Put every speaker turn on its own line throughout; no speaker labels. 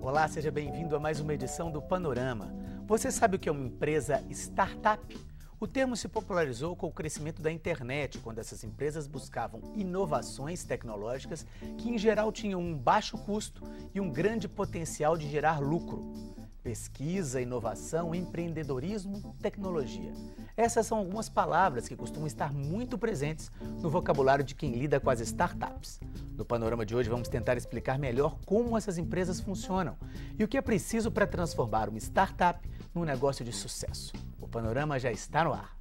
Olá, seja bem-vindo a mais uma edição do Panorama. Você sabe o que é uma empresa startup? O termo se popularizou com o crescimento da internet, quando essas empresas buscavam inovações tecnológicas que, em geral, tinham um baixo custo e um grande potencial de gerar lucro. Pesquisa, inovação, empreendedorismo, tecnologia. Essas são algumas palavras que costumam estar muito presentes no vocabulário de quem lida com as startups. No Panorama de hoje vamos tentar explicar melhor como essas empresas funcionam e o que é preciso para transformar uma startup num negócio de sucesso. O Panorama já está no ar.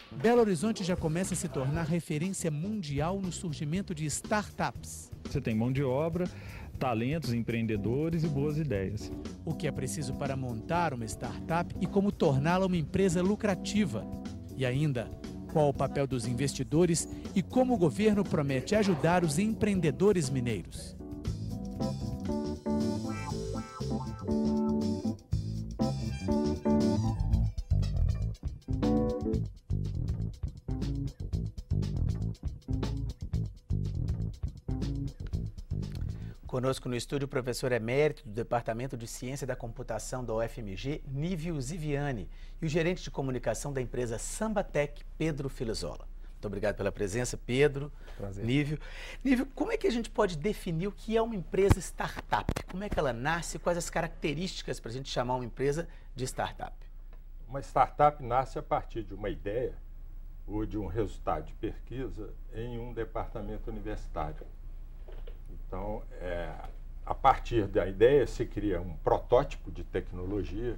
Belo Horizonte já começa a se tornar referência mundial no surgimento de startups.
Você tem mão de obra, talentos, empreendedores e boas ideias.
O que é preciso para montar uma startup e como torná-la uma empresa lucrativa. E ainda, qual o papel dos investidores e como o governo promete ajudar os empreendedores mineiros. Conosco no estúdio o professor emérito do Departamento de Ciência da Computação da UFMG, Nívio Ziviani, e o gerente de comunicação da empresa Sambatec, Pedro Filizola. Muito obrigado pela presença, Pedro.
Prazer.
Nívio. Nívio, como é que a gente pode definir o que é uma empresa startup? Como é que ela nasce? Quais as características para a gente chamar uma empresa de startup?
Uma startup nasce a partir de uma ideia ou de um resultado de pesquisa em um departamento universitário. Então, a partir da ideia se cria um protótipo de tecnologia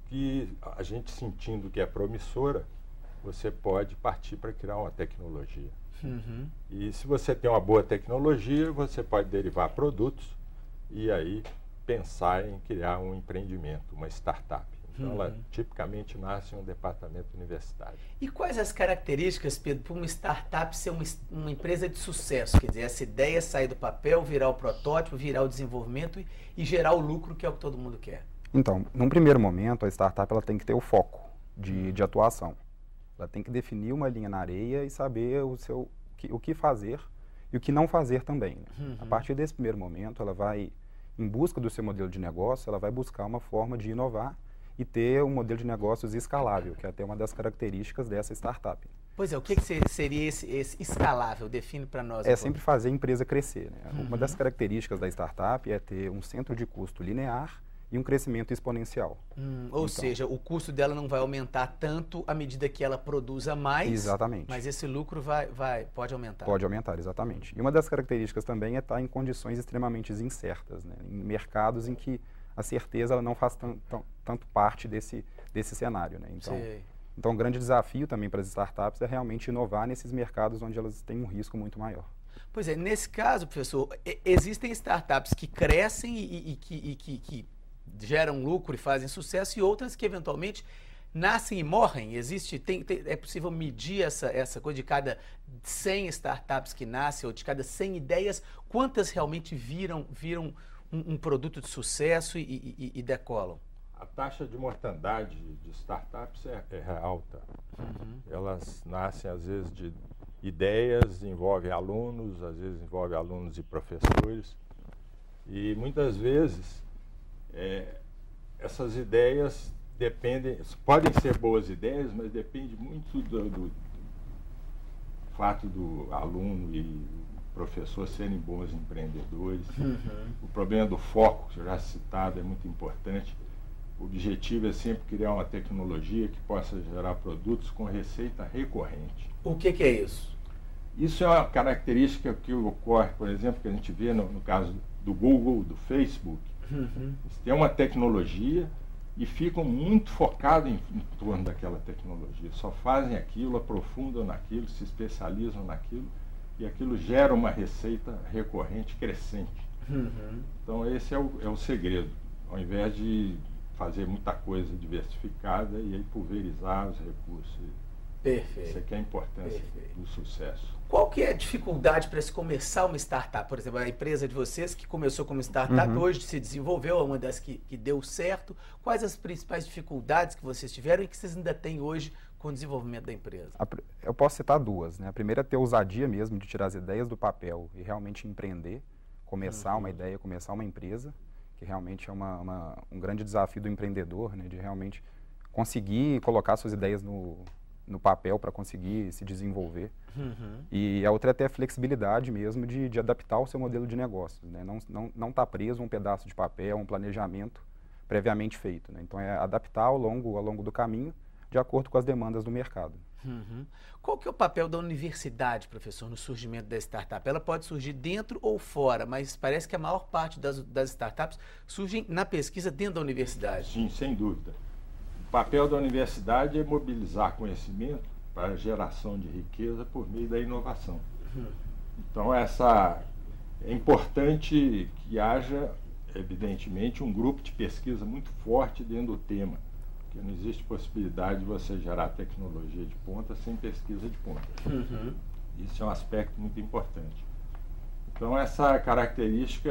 que a gente sentindo que é promissora, você pode partir para criar uma tecnologia.
Uhum.
E se você tem uma boa tecnologia, você pode derivar produtos e aí pensar em criar um empreendimento, uma startup. Então, ela tipicamente nasce em um departamento universitário.
E quais as características, Pedro, para uma startup ser uma empresa de sucesso? Quer dizer, essa ideia sair do papel, virar o protótipo, virar o desenvolvimento e gerar o lucro, que é o que todo mundo quer.
Então, num primeiro momento, a startup ela tem que ter o foco de atuação. Ela tem que definir uma linha na areia e saber o que fazer e o que não fazer também. Né? A partir desse primeiro momento, ela vai, em busca do seu modelo de negócio, ela vai buscar uma forma de inovar e ter um modelo de negócios escalável, que é até uma das características dessa startup.
Pois é, o que seria esse escalável? Define para nós.
É sempre fazer a empresa crescer. Né? Uma das características da startup é ter um centro de custo linear e um crescimento exponencial.
Ou seja, o custo dela não vai aumentar tanto à medida que ela produza mais.
Exatamente.
Mas esse lucro pode aumentar.
Pode aumentar, exatamente. E uma das características também é estar em condições extremamente incertas, né? Em mercados em que a certeza ela não faz tanto parte desse cenário. Né? Então, um grande desafio também para as startups é realmente inovar nesses mercados onde elas têm um risco muito maior.
Pois é, nesse caso, professor, existem startups que crescem e que geram lucro e fazem sucesso e outras que eventualmente nascem e morrem. É possível medir essa coisa de cada 100 startups que nascem ou de cada 100 ideias, quantas realmente viram um produto de sucesso e decolam?
A taxa de mortandade de startups é alta. Elas nascem, às vezes, de ideias, envolvem alunos, às vezes envolvem alunos e professores. E, muitas vezes, essas ideias podem ser boas ideias, mas depende muito do fato do aluno e professor serem bons empreendedores. O problema do foco, já citado, é muito importante. O objetivo é sempre criar uma tecnologia que possa gerar produtos com receita recorrente.
O que é isso?
Isso é uma característica que ocorre, por exemplo, que a gente vê no caso do Google, do Facebook. Eles têm uma tecnologia e ficam muito focados em torno daquela tecnologia. Só fazem aquilo, aprofundam naquilo, se especializam naquilo e aquilo gera uma receita recorrente crescente. Então esse é o segredo. Ao invés de fazer muita coisa diversificada e aí pulverizar os recursos.
Perfeito.
Isso aqui é a importância do sucesso.
Qual que é a dificuldade para se começar uma startup? Por exemplo, a empresa de vocês que começou como startup, hoje se desenvolveu, é uma das que deu certo. Quais as principais dificuldades que vocês tiveram e que vocês ainda têm hoje com o desenvolvimento da empresa?
Eu posso citar duas, né? A primeira é ter ousadia mesmo de tirar as ideias do papel e realmente empreender, começar uma ideia, começar uma empresa, que realmente é um grande desafio do empreendedor, né, de realmente conseguir colocar suas ideias no papel para conseguir se desenvolver. E a outra é ter a flexibilidade mesmo de adaptar o seu modelo de negócio, né? Não tá preso a um pedaço de papel, um planejamento previamente feito, né? Então é adaptar ao longo do caminho de acordo com as demandas do mercado.
Qual que é o papel da universidade, professor, no surgimento da startup? Ela pode surgir dentro ou fora, mas parece que a maior parte das startups surgem na pesquisa dentro da universidade.
Sim, sem dúvida. O papel da universidade é mobilizar conhecimento para a geração de riqueza por meio da inovação. Então, é importante que haja, evidentemente, um grupo de pesquisa muito forte dentro do tema, porque não existe possibilidade de você gerar tecnologia de ponta sem pesquisa de ponta. Isso é um aspecto muito importante. Então, essa característica,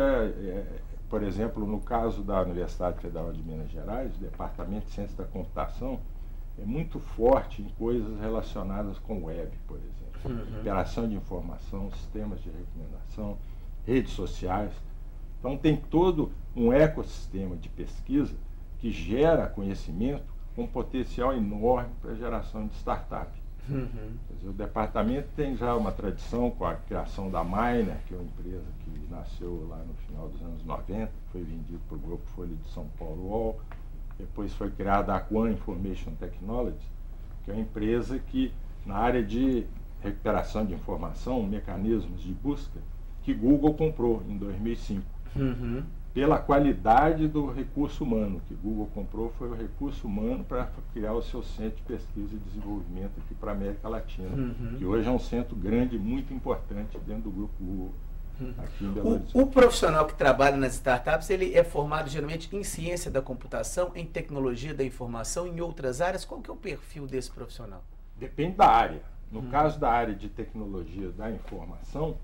por exemplo, no caso da Universidade Federal de Minas Gerais, o Departamento de Ciência da Computação é muito forte em coisas relacionadas com web, por exemplo. Operação de informação, sistemas de recomendação, redes sociais. Então, tem todo um ecossistema de pesquisa que gera conhecimento com potencial enorme para a geração de startup. Quer dizer, o departamento tem já uma tradição com a criação da Miner, que é uma empresa que nasceu lá no final dos anos 90, foi vendida para o Grupo Folha de São Paulo UOL. Depois foi criada a Quan Information Technology, que é uma empresa que, na área de recuperação de informação, mecanismos de busca, que Google comprou em 2005. Pela qualidade do recurso humano, que Google comprou foi o recurso humano para criar o seu centro de pesquisa e desenvolvimento aqui para a América Latina, que hoje é um centro grande e muito importante dentro do grupo Google. Aqui em Belo Horizonte.
O profissional que trabalha nas startups, ele é formado geralmente em ciência da computação, em tecnologia da informação, em outras áreas. Qual que é o perfil desse profissional?
Depende da área. No caso da área de tecnologia da informação,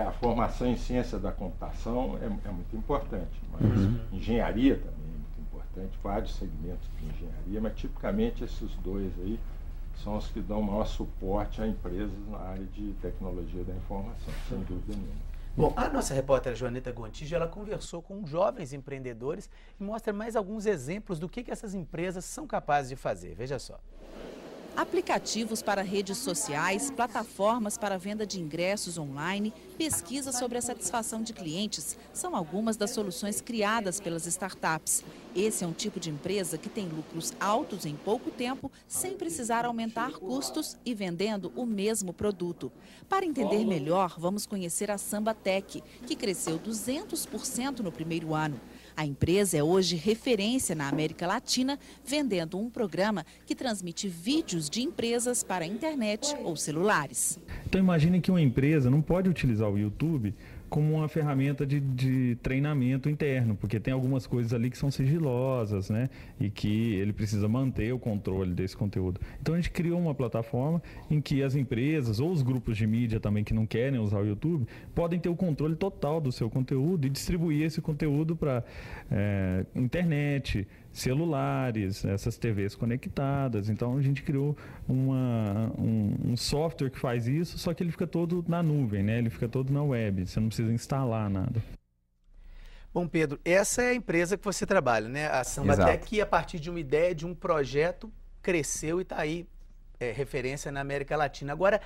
a formação em ciência da computação é muito importante, mas engenharia também é muito importante, vários segmentos de engenharia, mas tipicamente esses dois aí são os que dão maior suporte a empresas na área de tecnologia da informação, sem dúvida nenhuma.
Bom, a nossa repórter Joaneta Gontijo, ela conversou com jovens empreendedores e mostra mais alguns exemplos do que essas empresas são capazes de fazer. Veja só.
Aplicativos para redes sociais, plataformas para venda de ingressos online, pesquisa sobre a satisfação de clientes são algumas das soluções criadas pelas startups. Esse é um tipo de empresa que tem lucros altos em pouco tempo, sem precisar aumentar custos e vendendo o mesmo produto. Para entender melhor, vamos conhecer a Sambatec, que cresceu 200% no primeiro ano. A empresa é hoje referência na América Latina, vendendo um programa que transmite vídeos de empresas para a internet ou celulares.
Então imagine que uma empresa não pode utilizar o YouTube como uma ferramenta de treinamento interno, porque tem algumas coisas ali que são sigilosas, né? E que ele precisa manter o controle desse conteúdo. Então a gente criou uma plataforma em que as empresas ou os grupos de mídia também que não querem usar o YouTube podem ter o controle total do seu conteúdo e distribuir esse conteúdo para internet, celulares, essas TVs conectadas. Então a gente criou um software que faz isso, só que ele fica todo na nuvem, né? Ele fica todo na web, você não precisa instalar nada.
Bom, Pedro, essa é a empresa que você trabalha, né? A Sambatec, que a partir de uma ideia, de um projeto, cresceu e está aí referência na América Latina. Agora,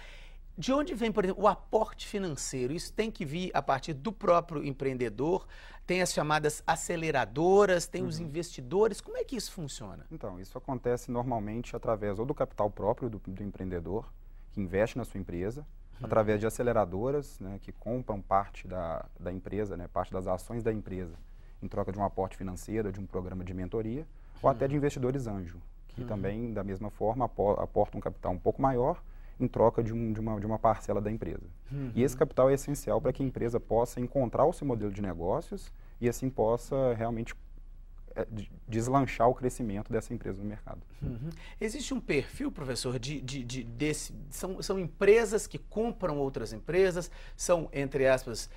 de onde vem, por exemplo, o aporte financeiro? Isso tem que vir a partir do próprio empreendedor, tem as chamadas aceleradoras, tem os investidores. Como é que isso funciona?
Então, isso acontece normalmente através ou do capital próprio do empreendedor, que investe na sua empresa, através de aceleradoras, né, que compram parte da empresa, né, parte das ações da empresa, em troca de um aporte financeiro, de um programa de mentoria, ou até de investidores anjo, que também, da mesma forma, aportam um capital um pouco maior, em troca de uma parcela da empresa. E esse capital é essencial para que a empresa possa encontrar o seu modelo de negócios e assim possa realmente deslanchar o crescimento dessa empresa no mercado.
Existe um perfil, professor, são empresas que compram outras empresas, são, entre aspas,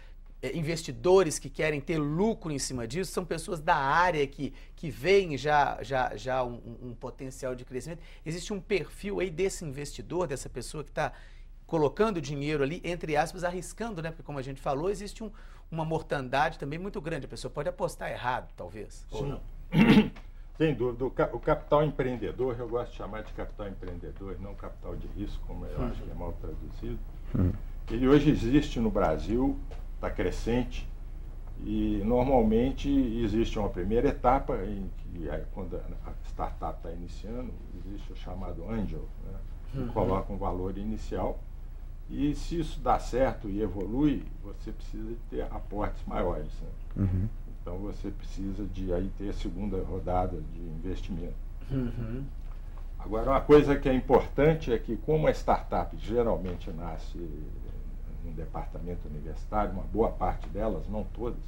investidores que querem ter lucro em cima disso, são pessoas da área que veem já um potencial de crescimento. Existe um perfil aí desse investidor, dessa pessoa que está colocando dinheiro ali, entre aspas, arriscando, né? Porque como a gente falou, existe uma mortandade também muito grande. A pessoa pode apostar errado, talvez.
Sim. Ou não. Sem dúvida. O capital empreendedor, eu gosto de chamar de capital empreendedor, não capital de risco, como eu acho que é mal traduzido. Ele hoje existe no Brasil, está crescente, e normalmente existe uma primeira etapa em que, quando a startup está iniciando, existe o chamado angel, né? Que coloca um valor inicial, e se isso dá certo e evolui, você precisa de ter aportes maiores, né? Então você precisa de aí ter a segunda rodada de investimento. Agora, uma coisa que é importante é que, como a startup geralmente nasce num departamento universitário, uma boa parte delas, não todas,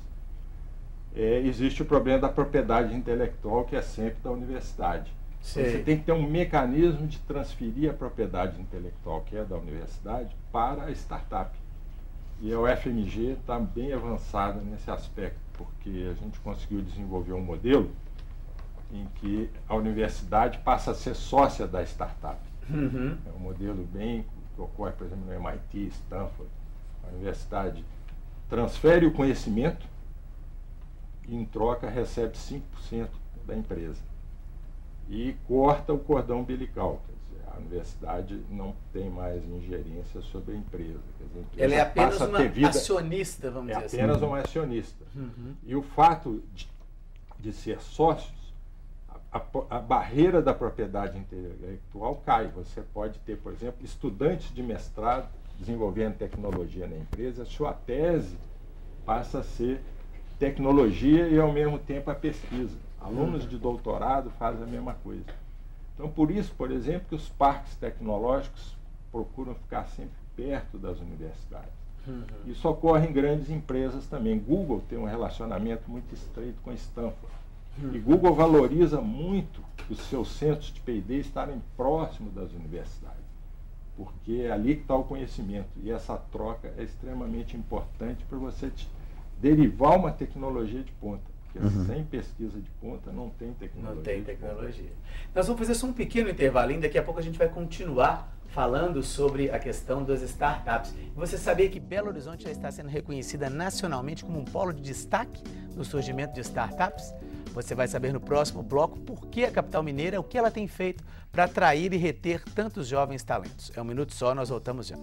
existe o problema da propriedade intelectual, que é sempre da universidade. Você tem que ter um mecanismo de transferir a propriedade intelectual, que é da universidade, para a startup. E a UFMG está bem avançada nesse aspecto, porque a gente conseguiu desenvolver um modelo em que a universidade passa a ser sócia da startup. É um modelo bem que ocorre, por exemplo, no MIT, Stanford. A universidade transfere o conhecimento e, em troca, recebe 5% da empresa. E corta o cordão umbilical. Quer dizer, a universidade não tem mais ingerência sobre a empresa. Quer dizer, a empresa
ela é apenas uma
vida,
acionista, vamos dizer assim.
É apenas uma acionista. E o fato de ser sócios, a barreira da propriedade intelectual cai. Você pode ter, por exemplo, estudantes de mestrado desenvolvendo tecnologia na empresa, a sua tese passa a ser tecnologia e, ao mesmo tempo, a pesquisa. Alunos de doutorado fazem a mesma coisa. Então, por isso, por exemplo, que os parques tecnológicos procuram ficar sempre perto das universidades. Isso ocorre em grandes empresas também. Google tem um relacionamento muito estreito com Stanford. E Google valoriza muito os seus centros de P&D estarem próximos das universidades, porque é ali que está o conhecimento. E essa troca é extremamente importante para você derivar uma tecnologia de ponta. Porque sem pesquisa de ponta não tem tecnologia.
Não tem tecnologia. Nós vamos fazer só um pequeno intervalinho, daqui a pouco a gente vai continuar falando sobre a questão das startups. Você sabia que Belo Horizonte já está sendo reconhecida nacionalmente como um polo de destaque no surgimento de startups? Você vai saber no próximo bloco por que a capital mineira, o que ela tem feito para atrair e reter tantos jovens talentos. É um minuto só, nós voltamos já.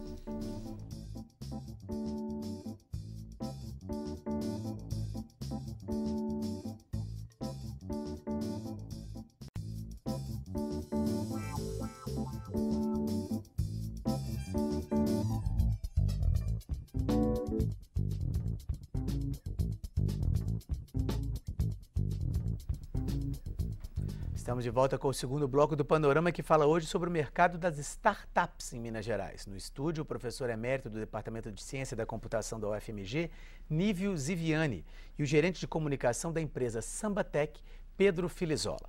Estamos de volta com o segundo bloco do Panorama, que fala hoje sobre o mercado das startups em Minas Gerais. No estúdio, o professor emérito do Departamento de Ciência da Computação da UFMG, Nívio Ziviani, e o gerente de comunicação da empresa Sambatec, Pedro Filizola.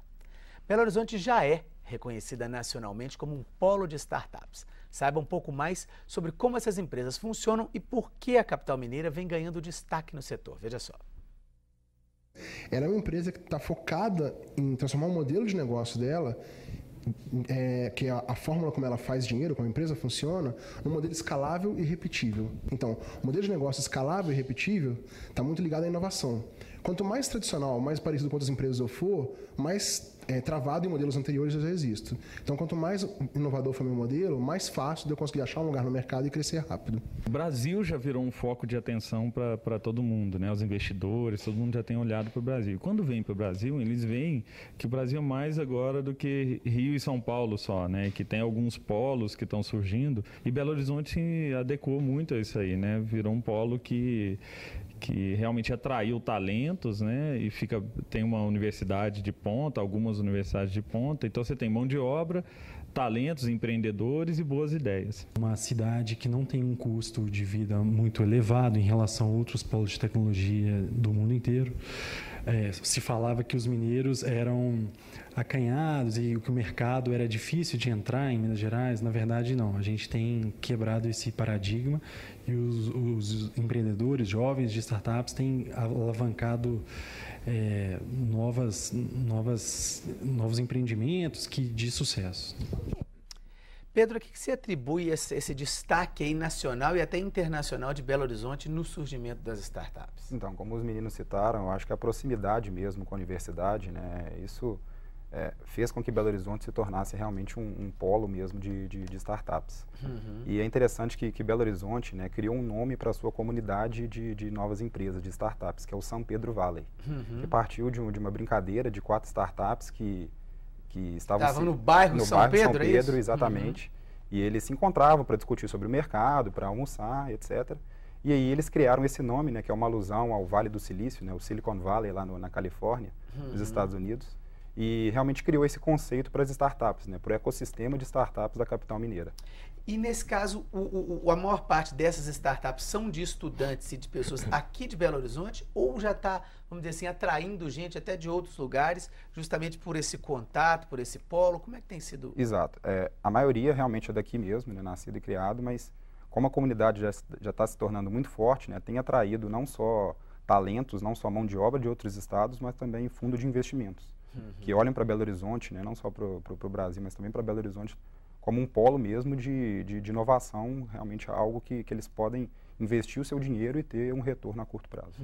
Belo Horizonte já é reconhecida nacionalmente como um polo de startups. Saiba um pouco mais sobre como essas empresas funcionam e por que a capital mineira vem ganhando destaque no setor. Veja só.
Ela é uma empresa que está focada em transformar o modelo de negócio dela, que é a fórmula como ela faz dinheiro, como a empresa funciona, num modelo escalável e repetível. Então, o modelo de negócio escalável e repetível está muito ligado à inovação. Quanto mais tradicional, mais parecido com outras empresas eu for, mais travado em modelos anteriores eu já existo. Então, quanto mais inovador for meu modelo, mais fácil de eu conseguir achar um lugar no mercado e crescer rápido.
O Brasil já virou um foco de atenção para todo mundo, né? Os investidores, todo mundo já tem olhado para o Brasil. Quando vem para o Brasil, eles veem que o Brasil é mais agora do que Rio e São Paulo só, né? Que tem alguns polos que estão surgindo, e Belo Horizonte se adequou muito a isso aí, né? Virou um polo que realmente atraiu talentos, né? E tem uma universidade de ponta, algumas universidades de ponta, então você tem mão de obra, talentos, empreendedores e boas ideias.
Uma cidade que não tem um custo de vida muito elevado em relação a outros polos de tecnologia do mundo inteiro. Se falava que os mineiros eram acanhados e que o mercado era difícil de entrar em Minas Gerais. Na verdade, não. A gente tem quebrado esse paradigma e os empreendedores jovens de startups têm alavancado novos empreendimentos de sucesso.
Pedro, a que você atribui esse destaque aí nacional e até internacional de Belo Horizonte no surgimento das startups?
Então, como os meninos citaram, eu acho que a proximidade mesmo com a universidade, né, isso fez com que Belo Horizonte se tornasse realmente um polo mesmo de startups. E é interessante que Belo Horizonte, né, criou um nome para a sua comunidade de novas empresas, de startups, que é o São Pedro Valley, que partiu de uma brincadeira de 4 startups que estavam
no bairro São Pedro,
é isso? Exatamente. E eles se encontravam para discutir sobre o mercado, para almoçar, etc. E aí eles criaram esse nome, né, que é uma alusão ao Vale do Silício, né, o Silicon Valley lá na Califórnia, nos Estados Unidos. E realmente criou esse conceito para as startups, né, para o ecossistema de startups da capital mineira.
E nesse caso, a maior parte dessas startups são de estudantes e de pessoas aqui de Belo Horizonte ou já está, vamos dizer assim, atraindo gente até de outros lugares, justamente por esse contato, por esse polo? Como é que tem sido?
Exato. A maioria realmente é daqui mesmo, né, nascido e criado, mas como a comunidade já está se tornando muito forte, né, tem atraído não só talentos, não só mão de obra de outros estados, mas também fundo de investimentos. Que olham para Belo Horizonte, né, não só para o Brasil, mas também para Belo Horizonte, como um polo mesmo de inovação, realmente algo que eles podem investir o seu dinheiro e ter um retorno a curto prazo.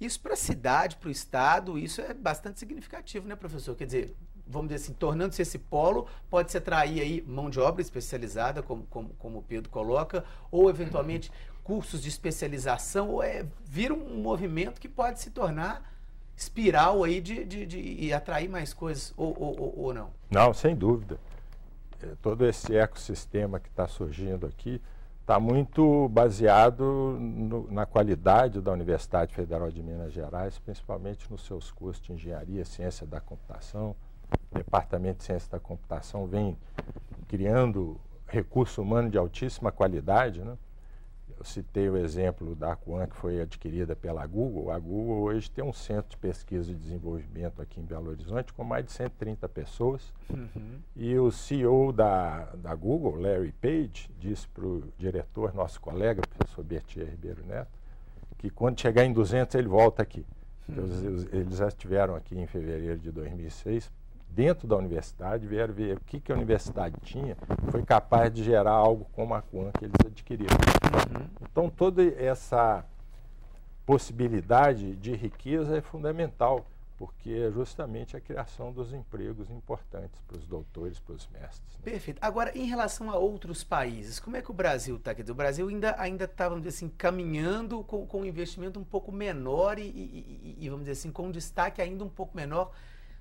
Isso para a cidade, para o estado, isso é bastante significativo, né, professor? Quer dizer, vamos dizer assim, tornando-se esse polo, pode-se atrair aí mão de obra especializada, como o Pedro coloca, ou eventualmente cursos de especialização, ou vira um movimento que pode se tornar espiral aí de atrair mais coisas, ou não?
Não, sem dúvida. Todo esse ecossistema que está surgindo aqui está muito baseado na qualidade da Universidade Federal de Minas Gerais, principalmente nos seus cursos de engenharia, ciência da computação. O Departamento de Ciência da Computação vem criando recurso humano de altíssima qualidade, né? Eu citei o exemplo da Aquan, que foi adquirida pela Google. A Google hoje tem um centro de pesquisa e desenvolvimento aqui em Belo Horizonte com mais de 130 pessoas. E o CEO da Google, Larry Page, disse para o diretor, nosso colega, o professor Bertier Ribeiro Neto, que quando chegar em 200 ele volta aqui. Então, eles já estiveram aqui em fevereiro de 2006, dentro da universidade, vieram ver o que a universidade tinha, foi capaz de gerar algo como a Aquan que eles adquiriram. Então, toda essa possibilidade de riqueza é fundamental, porque é justamente a criação dos empregos importantes para os doutores, para os mestres. Né?
Perfeito. Agora, em relação a outros países, como é que o Brasil está? Quer dizer, o Brasil ainda está, vamos dizer assim, caminhando com um investimento um pouco menor e, vamos dizer assim, com um destaque ainda um pouco menor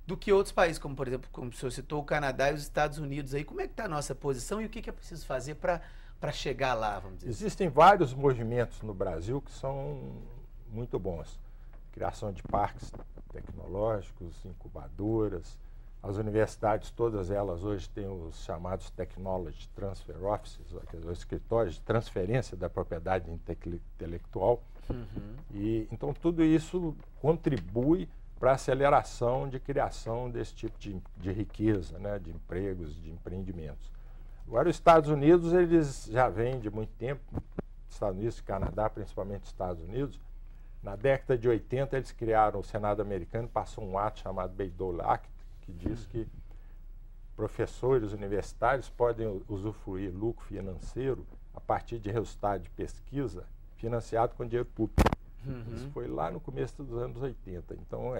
do que outros países, como, por exemplo, como o senhor citou, o Canadá e os Estados Unidos. Aí, como é que está a nossa posição e o que é preciso fazer para chegar lá, vamos dizer?
Existem vários movimentos no Brasil que são muito bons. Criação de parques tecnológicos, incubadoras. As universidades, todas elas hoje têm os chamados Technology Transfer Offices, os escritórios de transferência da propriedade intelectual. E, então, tudo isso contribui para a aceleração de criação desse tipo de riqueza, né, de empregos, de empreendimentos. Agora, os Estados Unidos, eles já vêm de muito tempo, Estados Unidos e Canadá, principalmente os Estados Unidos. Na década de 80, eles criaram, o Senado americano passou um ato chamado Bayh-Dole Act, que diz que professores universitários podem usufruir lucro financeiro a partir de resultado de pesquisa financiado com dinheiro público. Isso foi lá no começo dos anos 80. Então,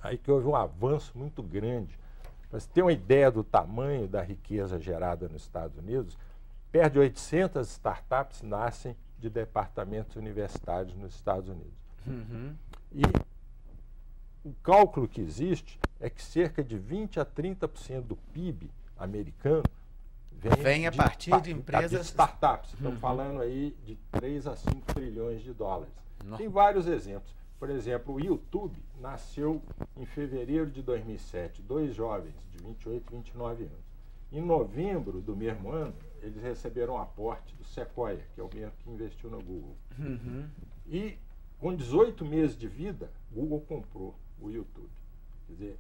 aí que houve um avanço muito grande. Para você ter uma ideia do tamanho da riqueza gerada nos Estados Unidos, perto de 800 startups nascem de departamentos universitários nos Estados Unidos. E o cálculo que existe é que cerca de 20% a 30% do PIB americano
vem a partir de empresas...
De startups. Estamos falando aí de 3 a 5 trilhões de dólares. Tem vários exemplos. Por exemplo, o YouTube nasceu em fevereiro de 2007. 2 jovens de 28 e 29 anos. Em novembro do mesmo ano, eles receberam um aporte do Sequoia, que é o mesmo que investiu no Google. E com 18 meses de vida, o Google comprou o YouTube. Quer dizer,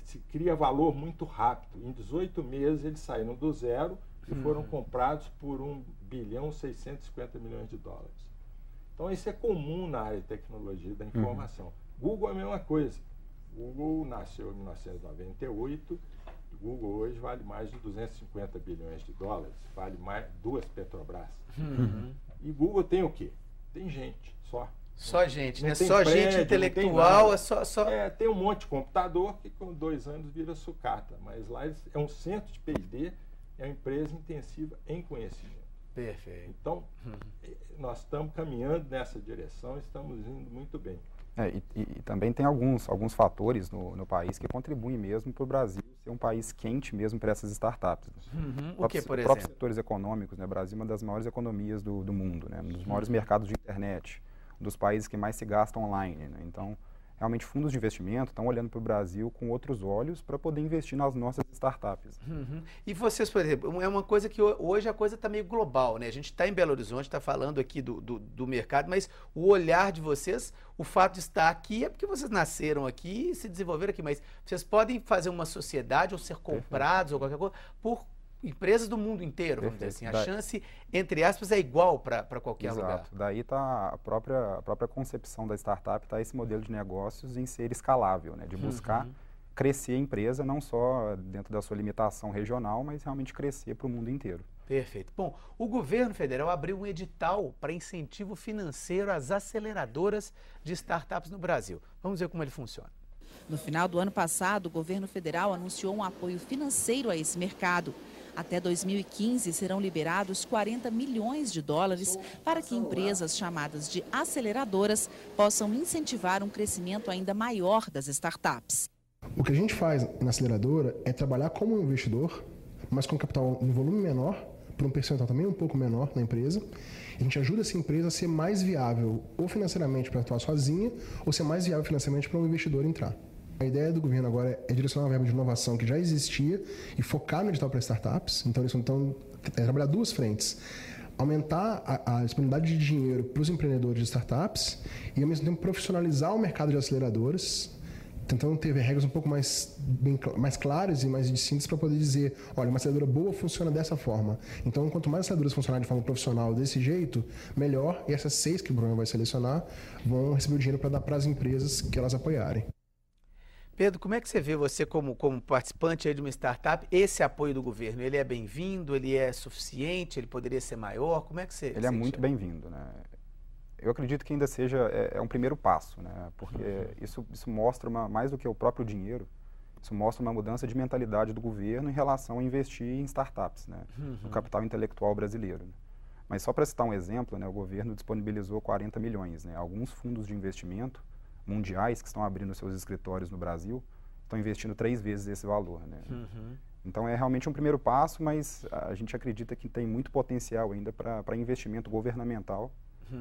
se cria valor muito rápido. Em 18 meses, eles saíram do zero e foram comprados por 1 bilhão 650 milhões de dólares. Então, isso é comum na área de tecnologia da informação. Google é a mesma coisa. Google nasceu em 1998, O Google hoje vale mais de 250 bilhões de dólares, vale mais 2 Petrobras. E Google tem o quê? Tem gente só.
Só gente, né?
Só
prédio, gente intelectual,
tem um monte de computador que com 2 anos vira sucata, mas lá é um centro de P&D, é uma empresa intensiva em conhecimento.
Perfeito.
Então, nós estamos caminhando nessa direção, estamos indo muito bem.
E também tem alguns fatores no país que contribuem mesmo para o Brasil ser um país quente mesmo para essas startups.
O que, por exemplo? Os
próprios setores econômicos, né? O Brasil é uma das maiores economias do mundo, né? Um dos maiores mercados de internet, um dos países que mais se gasta online, né? Então, realmente, fundos de investimento estão olhando para o Brasil com outros olhos para poder investir nas nossas startups.
E vocês, por exemplo, é uma coisa que hoje a coisa está meio global, né? A gente está em Belo Horizonte, está falando aqui do mercado, mas o olhar de vocês, o fato de estar aqui é porque vocês nasceram aqui e se desenvolveram aqui, mas vocês podem fazer uma sociedade ou ser comprados ou qualquer coisa por empresas do mundo inteiro, vamos dizer assim. A chance, entre aspas, é igual para qualquer lugar.
Daí está a própria concepção da startup, está esse modelo de negócios em ser escalável, né? De buscar crescer a empresa, não só dentro da sua limitação regional, mas realmente crescer para o mundo inteiro.
Perfeito. Bom, o governo federal abriu um edital para incentivo financeiro às aceleradoras de startups no Brasil. Vamos ver como ele funciona.
No final do ano passado, o governo federal anunciou um apoio financeiro a esse mercado. Até 2015, serão liberados 40 milhões de dólares para que empresas chamadas de aceleradoras possam incentivar um crescimento ainda maior das startups.
O que a gente faz na aceleradora é trabalhar como um investidor, mas com capital em volume menor, por um percentual também um pouco menor na empresa. A gente ajuda essa empresa a ser mais viável, ou financeiramente para atuar sozinha, ou ser mais viável financeiramente para um investidor entrar. A ideia do governo agora é direcionar uma verba de inovação que já existia e focar no edital para startups. Então, eles estão trabalhar 2 frentes. Aumentar a disponibilidade de dinheiro para os empreendedores de startups e, ao mesmo tempo, profissionalizar o mercado de aceleradoras, tentando ter regras um pouco mais claras e mais distintas para poder dizer, olha, uma aceleradora boa funciona dessa forma. Então, quanto mais aceleradoras funcionarem de forma profissional desse jeito, melhor. E essas 6 que o programa vai selecionar vão receber o dinheiro para dar para as empresas que elas apoiarem.
Pedro, como é que você vê você como participante aí de uma startup, esse apoio do governo? Ele é bem-vindo? Ele é suficiente? Ele poderia ser maior? Como é que você...
Ele é muito bem-vindo, né? Eu acredito que ainda seja um primeiro passo, né? Porque isso mostra mais do que o próprio dinheiro, isso mostra uma mudança de mentalidade do governo em relação a investir em startups, né? No capital intelectual brasileiro. Né? Mas só para citar um exemplo, né? O governo disponibilizou 40 milhões, né? Alguns fundos de investimento mundiais que estão abrindo seus escritórios no Brasil estão investindo 3 vezes esse valor, né? Então é realmente um primeiro passo, mas a gente acredita que tem muito potencial ainda para investimento governamental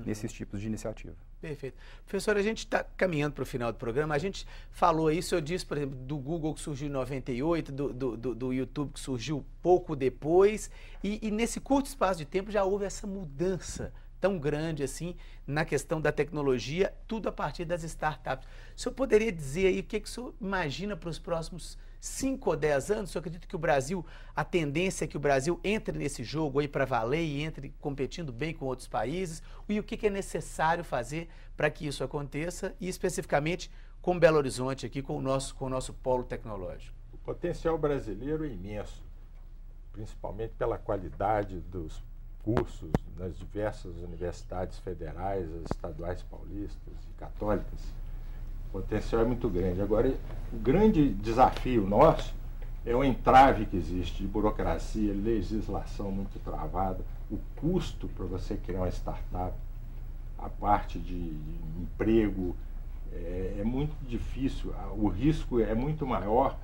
nesses tipos de iniciativa.
Perfeito. Professor, a gente está caminhando para o final do programa. A gente falou isso, eu disse, por exemplo, do Google que surgiu em 98, do YouTube que surgiu pouco depois, e nesse curto espaço de tempo já houve essa mudança tão grande assim na questão da tecnologia, tudo a partir das startups. O senhor poderia dizer aí o que o senhor imagina para os próximos 5 ou 10 anos? O senhor acredita que o Brasil, a tendência é que o Brasil entre nesse jogo aí para valer e entre competindo bem com outros países? E o que é necessário fazer para que isso aconteça e especificamente com Belo Horizonte aqui, com o nosso polo tecnológico?
O potencial brasileiro é imenso, principalmente pela qualidade dos cursos nas diversas universidades federais, as estaduais paulistas e católicas. O potencial é muito grande. Agora, o grande desafio nosso é o entrave que existe de burocracia, legislação muito travada, o custo para você criar uma startup, a parte de emprego, é muito difícil, o risco é muito maior,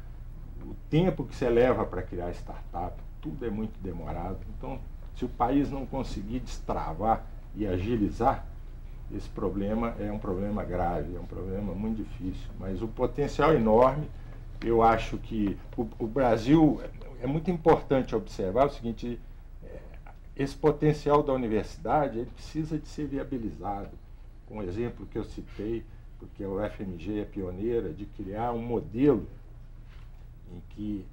o tempo que você leva para criar startup, tudo é muito demorado. Então, se o país não conseguir destravar e agilizar, esse problema é um problema grave, é um problema muito difícil. Mas o potencial é enorme. Eu acho que o Brasil, é muito importante observar o seguinte, esse potencial da universidade, ele precisa de ser viabilizado. Com o exemplo que eu citei, porque a UFMG é pioneira de criar um modelo em que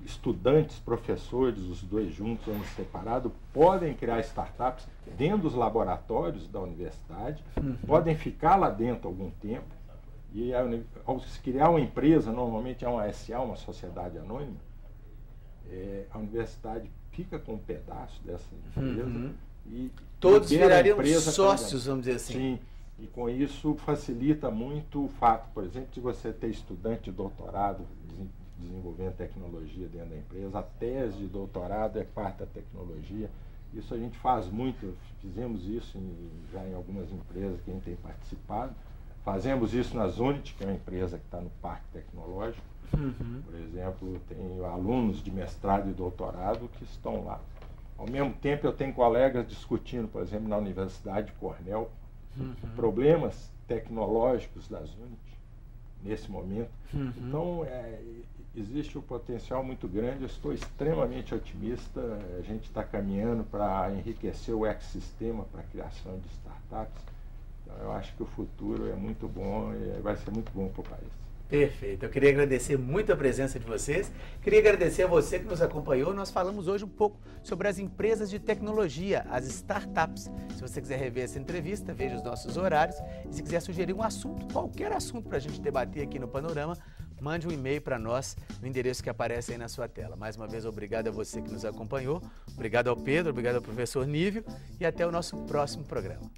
estudantes, professores, os dois juntos, anos separados, podem criar startups dentro dos laboratórios da universidade, podem ficar lá dentro algum tempo, e ao se criar uma empresa, normalmente é uma SA, uma sociedade anônima, a universidade fica com um pedaço dessa empresa e
todos virariam
empresa
sócios, vamos dizer assim.
Sim, e com isso facilita muito o fato, por exemplo, de você ter estudante de doutorado desenvolvendo tecnologia dentro da empresa, a tese de doutorado é parte da tecnologia. Isso a gente faz muito, fizemos isso já em algumas empresas que a gente tem participado. Fazemos isso na Zunit, que é uma empresa que está no Parque Tecnológico. Por exemplo, tenho alunos de mestrado e doutorado que estão lá. Ao mesmo tempo, eu tenho colegas discutindo, por exemplo, na Universidade de Cornell, problemas tecnológicos da Zunit, nesse momento. Então, existe um potencial muito grande, eu estou extremamente otimista, a gente está caminhando para enriquecer o ecossistema para a criação de startups. Então, eu acho que o futuro é muito bom e vai ser muito bom para o país.
Perfeito, eu queria agradecer muito a presença de vocês, queria agradecer a você que nos acompanhou. Nós falamos hoje um pouco sobre as empresas de tecnologia, as startups. Se você quiser rever essa entrevista, veja os nossos horários e se quiser sugerir um assunto, qualquer assunto para a gente debater aqui no Panorama, mande um e-mail para nós no endereço que aparece aí na sua tela. Mais uma vez, obrigado a você que nos acompanhou, obrigado ao Pedro, obrigado ao professor Nívio e até o nosso próximo programa.